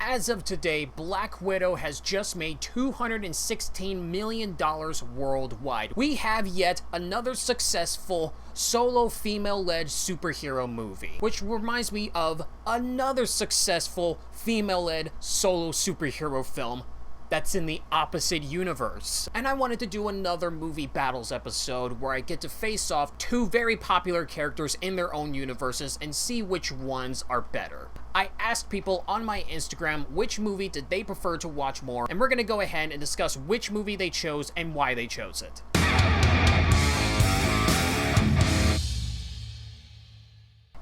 as of today, Black Widow has just made $216 million worldwide. We have yet another successful solo female-led superhero movie, which reminds me of another successful female-led solo superhero film that's in the opposite universe. And I wanted to do another movie battles episode where I get to face off two very popular characters in their own universes and see which ones are better. I asked people on my Instagram which movie did they prefer to watch more, and we're gonna go ahead and discuss which movie they chose and why they chose it.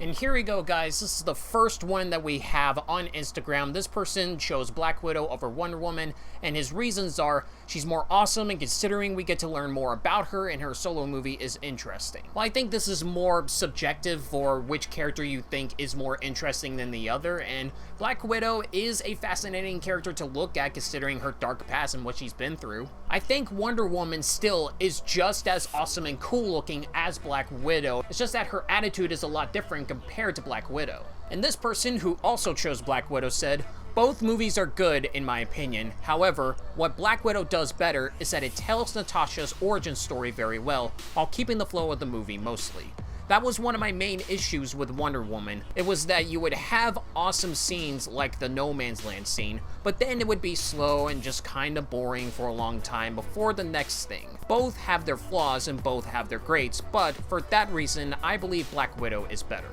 And here we go, guys. This is the first one that we have on Instagram. This person chose Black Widow over Wonder Woman, and his reasons are she's more awesome, and considering we get to learn more about her in her solo movie is interesting. Well, I think this is more subjective for which character you think is more interesting than the other, and Black Widow is a fascinating character to look at considering her dark past and what she's been through. I think Wonder Woman still is just as awesome and cool looking as Black Widow. It's just that her attitude is a lot different compared to Black Widow. And this person, who also chose Black Widow, said, "Both movies are good in my opinion. However, what Black Widow does better is that it tells Natasha's origin story very well, while keeping the flow of the movie mostly. That was one of my main issues with Wonder Woman. It was that you would have awesome scenes like the No Man's Land scene, but then it would be slow and just kinda boring for a long time before the next thing. Both have their flaws and both have their greats, but for that reason, I believe Black Widow is better."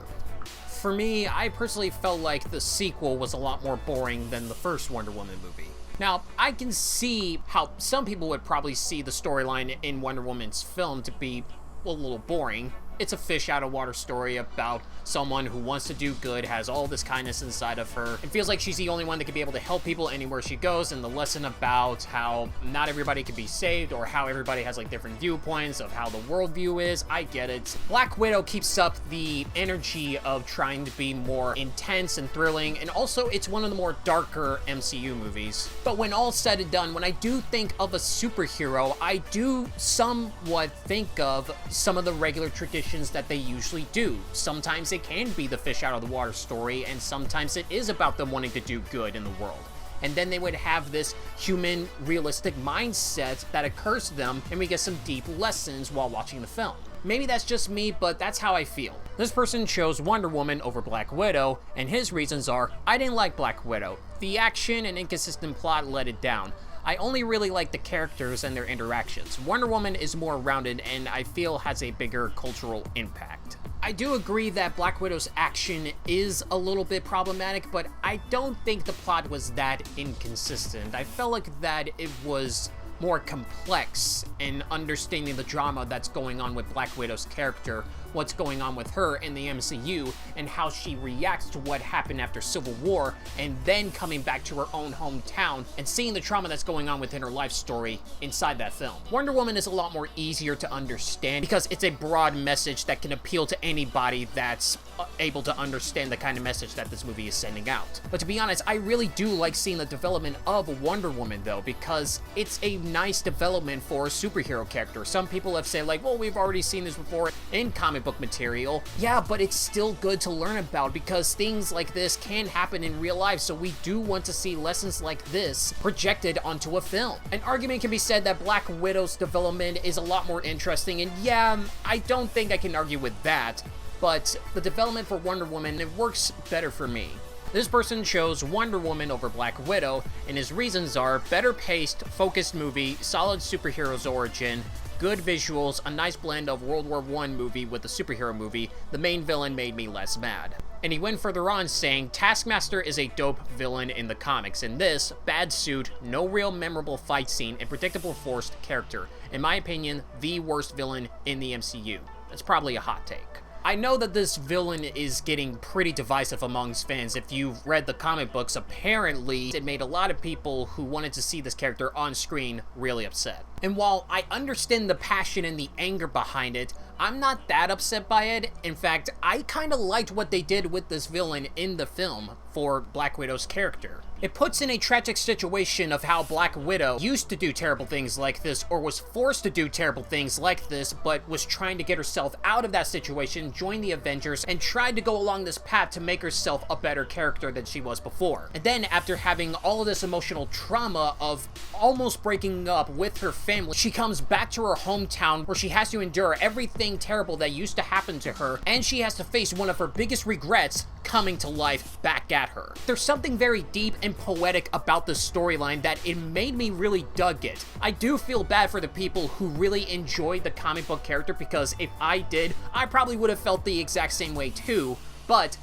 For me, I personally felt like the sequel was a lot more boring than the first Wonder Woman movie. Now, I can see how some people would probably see the storyline in Wonder Woman's film to be a little boring. It's a fish out of water story about someone who wants to do good, has all this kindness inside of her, and feels like she's the only one that can be able to help people anywhere she goes, and the lesson about how not everybody can be saved, or how everybody has like different viewpoints of how the worldview is. I get it. Black Widow keeps up the energy of trying to be more intense and thrilling, and also it's one of the more darker MCU movies. But when all's said and done, when I do think of a superhero, I do somewhat think of some of the regular traditions that they usually do. Sometimes it can be the fish out of the water story, and sometimes it is about them wanting to do good in the world. And then they would have this human, realistic mindset that occurs to them, and we get some deep lessons while watching the film. Maybe that's just me, but that's how I feel. This person chose Wonder Woman over Black Widow, and his reasons are, "I didn't like Black Widow. The action and inconsistent plot let it down. I only really like the characters and their interactions. Wonder Woman is more rounded and I feel has a bigger cultural impact." I do agree that Black Widow's action is a little bit problematic, but I don't think the plot was that inconsistent. I felt like that it was more complex in understanding the drama that's going on with Black Widow's character, what's going on with her in the MCU, and how she reacts to what happened after Civil War, and then coming back to her own hometown and seeing the trauma that's going on within her life story inside that film. Wonder Woman is a lot more easier to understand because it's a broad message that can appeal to anybody that's able to understand the kind of message that this movie is sending out. But to be honest, I really do like seeing the development of Wonder Woman though, because it's a nice development for a superhero character. Some people have said like, well, we've already seen this before in comic book material. Yeah, but it's still good to learn about because things like this can happen in real life, so we do want to see lessons like this projected onto a film. An argument can be said that Black Widow's development is a lot more interesting, and yeah, I don't think I can argue with that, but the development for Wonder Woman, it works better for me. This person chose Wonder Woman over Black Widow, and his reasons are better paced, focused movie, solid superhero's origin, good visuals, a nice blend of World War I movie with a superhero movie. The main villain made me less mad. And he went further on saying, Taskmaster is a dope villain in the comics. In this, bad suit, no real memorable fight scene, and predictable forced character. In my opinion, the worst villain in the MCU. That's probably a hot take. I know that this villain is getting pretty divisive amongst fans. If you've read the comic books, apparently it made a lot of people who wanted to see this character on screen really upset. And while I understand the passion and the anger behind it, I'm not that upset by it. In fact, I kind of liked what they did with this villain in the film for Black Widow's character. It puts in a tragic situation of how Black Widow used to do terrible things like this, or was forced to do terrible things like this, but was trying to get herself out of that situation, join the Avengers, and tried to go along this path to make herself a better character than she was before. And then, after having all of this emotional trauma of almost breaking up with her family, she comes back to her hometown where she has to endure everything terrible that used to happen to her, and she has to face one of her biggest regrets coming to life back at her. There's something very deep and poetic about this storyline that it made me really dug it. I do feel bad for the people who really enjoyed the comic book character, because if I did, I probably would have felt the exact same way too, but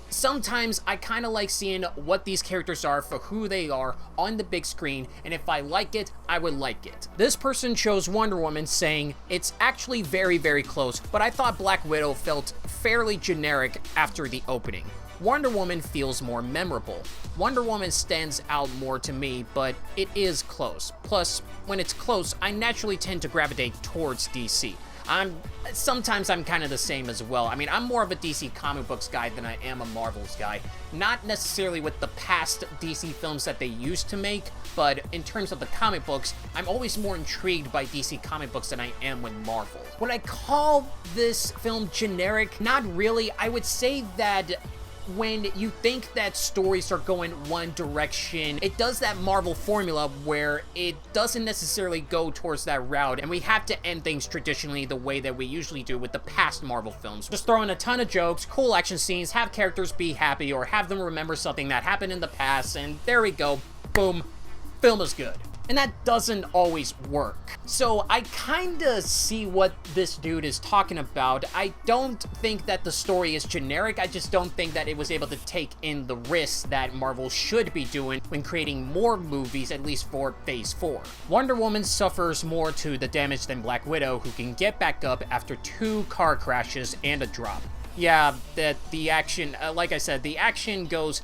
sometimes I kind of like seeing what these characters are for who they are on the big screen, and if I like it, I would like it. This person chose Wonder Woman, saying, it's actually very, very close, but I thought Black Widow felt fairly generic after the opening. Wonder Woman feels more memorable. Wonder Woman stands out more to me, but it is close. Plus, when it's close, I naturally tend to gravitate towards DC. Sometimes I'm kind of the same as well. I mean, I'm more of a DC comic books guy than I am a Marvel's guy. Not necessarily with the past DC films that they used to make, but in terms of the comic books, I'm always more intrigued by DC comic books than I am with Marvel. Would I call this film generic? Not really. I would say that when you think that stories are going one direction, it does that Marvel formula where it doesn't necessarily go towards that route, and we have to end things traditionally the way that we usually do with the past Marvel films. Just throw in a ton of jokes, cool action scenes, have characters be happy, or have them remember something that happened in the past, and there we go, boom, film is good. And that doesn't always work. So I kinda see what this dude is talking about. I don't think that the story is generic, I just don't think that it was able to take in the risks that Marvel should be doing when creating more movies, at least for Phase 4. Wonder Woman suffers more to the damage than Black Widow, who can get back up after 2 car crashes and a drop. Yeah, the action, like I said, the action goes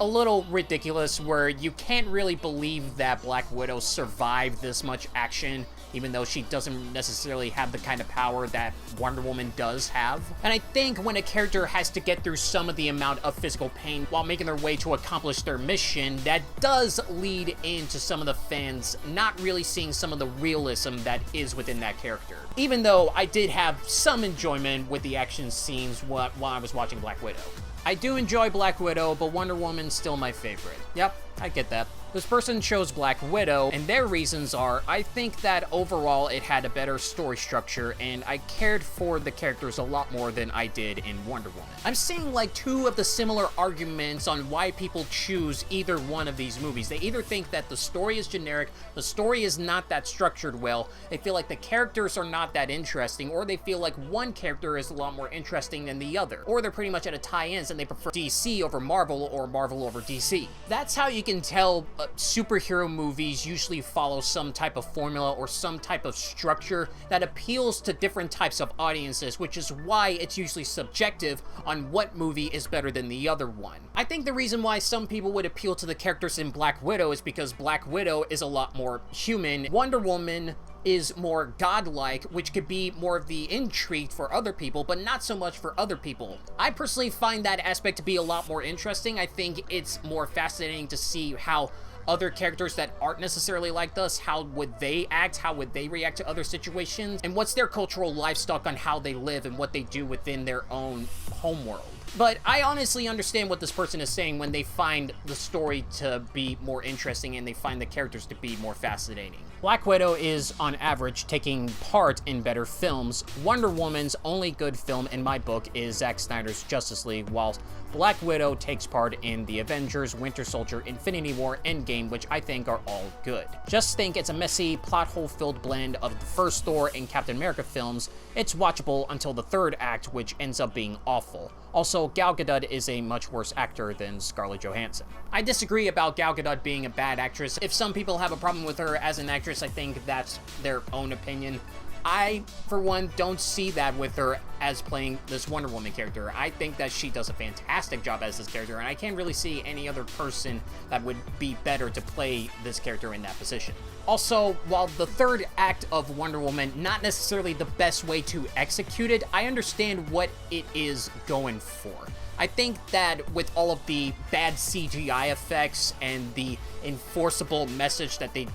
a little ridiculous, where you can't really believe that Black Widow survived this much action, even though she doesn't necessarily have the kind of power that Wonder Woman does have. And I think when a character has to get through some of the amount of physical pain while making their way to accomplish their mission, that does lead into some of the fans not really seeing some of the realism that is within that character. Even though I did have some enjoyment with the action scenes while I was watching Black Widow. I do enjoy Black Widow, but Wonder Woman's still my favorite. Yep, I get that. This person chose Black Widow, and their reasons are, I think that overall it had a better story structure, and I cared for the characters a lot more than I did in Wonder Woman. I'm seeing like 2 of the similar arguments on why people choose either one of these movies. They either think that the story is generic, the story is not that structured well, they feel like the characters are not that interesting, or they feel like one character is a lot more interesting than the other, or they're pretty much at a tie-ins and they prefer DC over Marvel or Marvel over DC. That's how you can tell superhero movies usually follow some type of formula or some type of structure that appeals to different types of audiences, which is why it's usually subjective on what movie is better than the other one. I think the reason why some people would appeal to the characters in Black Widow is because Black Widow is a lot more human. Wonder Woman is more godlike, which could be more of the intrigue for other people, but not so much for other people. I personally find that aspect to be a lot more interesting. I think it's more fascinating to see how other characters that aren't necessarily like us, how would they act, how would they react to other situations, and what's their cultural lifestyle on how they live and what they do within their own homeworld. But I honestly understand what this person is saying when they find the story to be more interesting and they find the characters to be more fascinating. Black Widow is, on average, taking part in better films. Wonder Woman's only good film in my book is Zack Snyder's Justice League, whilst Black Widow takes part in The Avengers, Winter Soldier, Infinity War, Endgame, which I think are all good. Just think it's a messy, plot hole-filled blend of the first Thor and Captain America films. It's watchable until the 3rd act, which ends up being awful. Also, Gal Gadot is a much worse actor than Scarlett Johansson. I disagree about Gal Gadot being a bad actress. If some people have a problem with her as an actress, I think that's their own opinion. I, for one, don't see that with her as playing this Wonder Woman character. I think that she does a fantastic job as this character, and I can't really see any other person that would be better to play this character in that position. Also, while the third act of Wonder Woman, not necessarily the best way to execute it, I understand what it is going for. I think that with all of the bad CGI effects and the enforceable message that they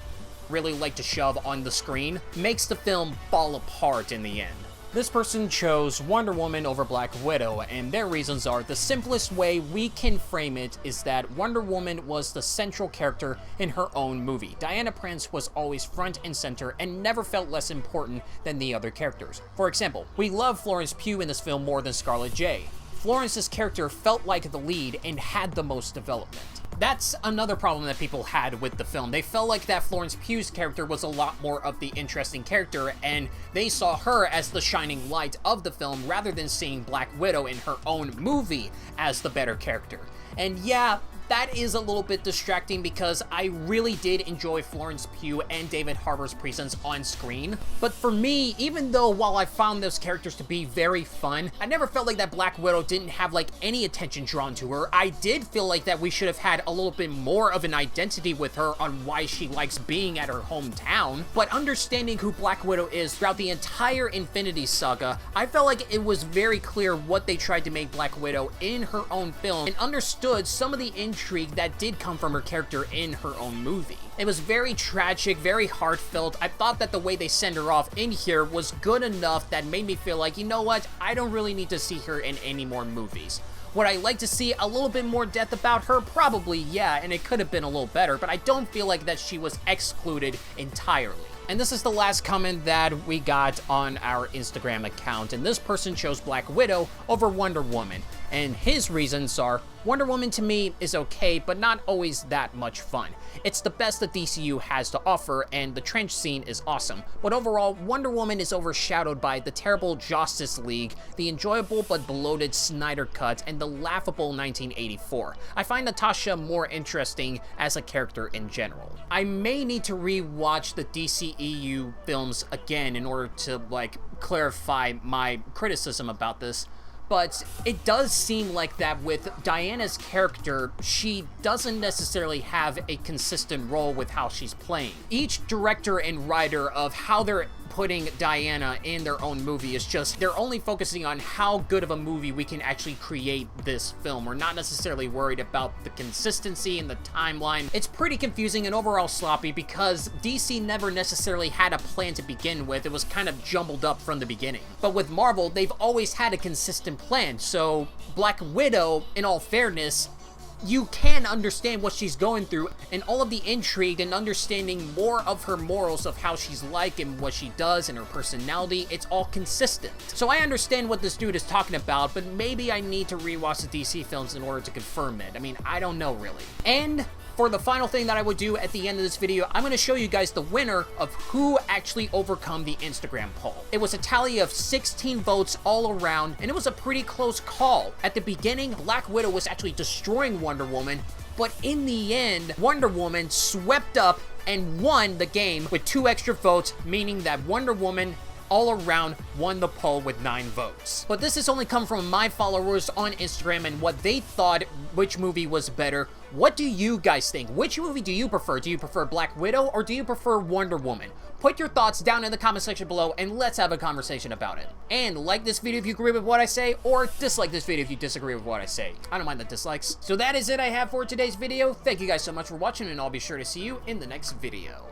really like to shove on the screen, makes the film fall apart in the end. This person chose Wonder Woman over Black Widow, and their reasons are: the simplest way we can frame it is that Wonder Woman was the central character in her own movie. Diana Prince was always front and center and never felt less important than the other characters. For example, we love Florence Pugh in this film more than Scarlett J. Florence's character felt like the lead and had the most development. That's another problem that people had with the film. They felt like that Florence Pugh's character was a lot more of the interesting character, and they saw her as the shining light of the film rather than seeing Black Widow in her own movie as the better character. And yeah, that is a little bit distracting because I really did enjoy Florence Pugh and David Harbour's presence on screen. But for me, even though while I found those characters to be very fun, I never felt like that Black Widow didn't have like any attention drawn to her. I did feel like that we should have had a little bit more of an identity with her on why she likes being at her hometown. But understanding who Black Widow is throughout the entire Infinity Saga, I felt like it was very clear what they tried to make Black Widow in her own film, and understood some of the intrigue that did come from her character in her own movie. It was very tragic, very heartfelt. I thought that the way they send her off in here was good enough that made me feel like, you know what, I don't really need to see her in any more movies. Would I like to see a little bit more depth about her? Probably, yeah, and it could have been a little better, but I don't feel like that she was excluded entirely. And this is the last comment that we got on our Instagram account, and this person chose Black Widow over Wonder Woman. And his reasons are: Wonder Woman to me is okay, but not always that much fun. It's the best that DCU has to offer, and the trench scene is awesome. But overall, Wonder Woman is overshadowed by the terrible Justice League, the enjoyable but bloated Snyder Cut, and the laughable 1984. I find Natasha more interesting as a character in general. I may need to re-watch the DCEU films again in order to, like, clarify my criticism about this. But it does seem like that with Diana's character, she doesn't necessarily have a consistent role with how she's playing. Each director and writer of how they're putting Diana in their own movie is just, they're only focusing on how good of a movie we can actually create this film. We're not necessarily worried about the consistency and the timeline. It's pretty confusing and overall sloppy because DC never necessarily had a plan to begin with. It was kind of jumbled up from the beginning. But with Marvel, they've always had a consistent plan. So Black Widow, in all fairness, you can understand what she's going through and all of the intrigue and understanding more of her morals of how she's like and what she does and her personality. It's all consistent. So I understand what this dude is talking about, but maybe I need to rewatch the DC films in order to confirm it. I mean, I don't know really. And for the final thing that I would do at the end of this video, I'm going to show you guys the winner of who actually overcome the Instagram poll. It was a tally of 16 votes all around, and it was a pretty close call. At the beginning, Black Widow was actually destroying Wonder Woman, but in the end, Wonder Woman swept up and won the game with 2 extra votes, meaning that Wonder Woman all around won the poll with 9 votes. But this has only come from my followers on Instagram and what they thought which movie was better. What do you guys think? Which movie do you prefer? Do you prefer Black Widow or do you prefer Wonder Woman? Put your thoughts down in the comment section below and let's have a conversation about it. And like this video if you agree with what I say, or dislike this video if you disagree with what I say. I don't mind the dislikes. So that is it I have for today's video. Thank you guys so much for watching, and I'll be sure to see you in the next video.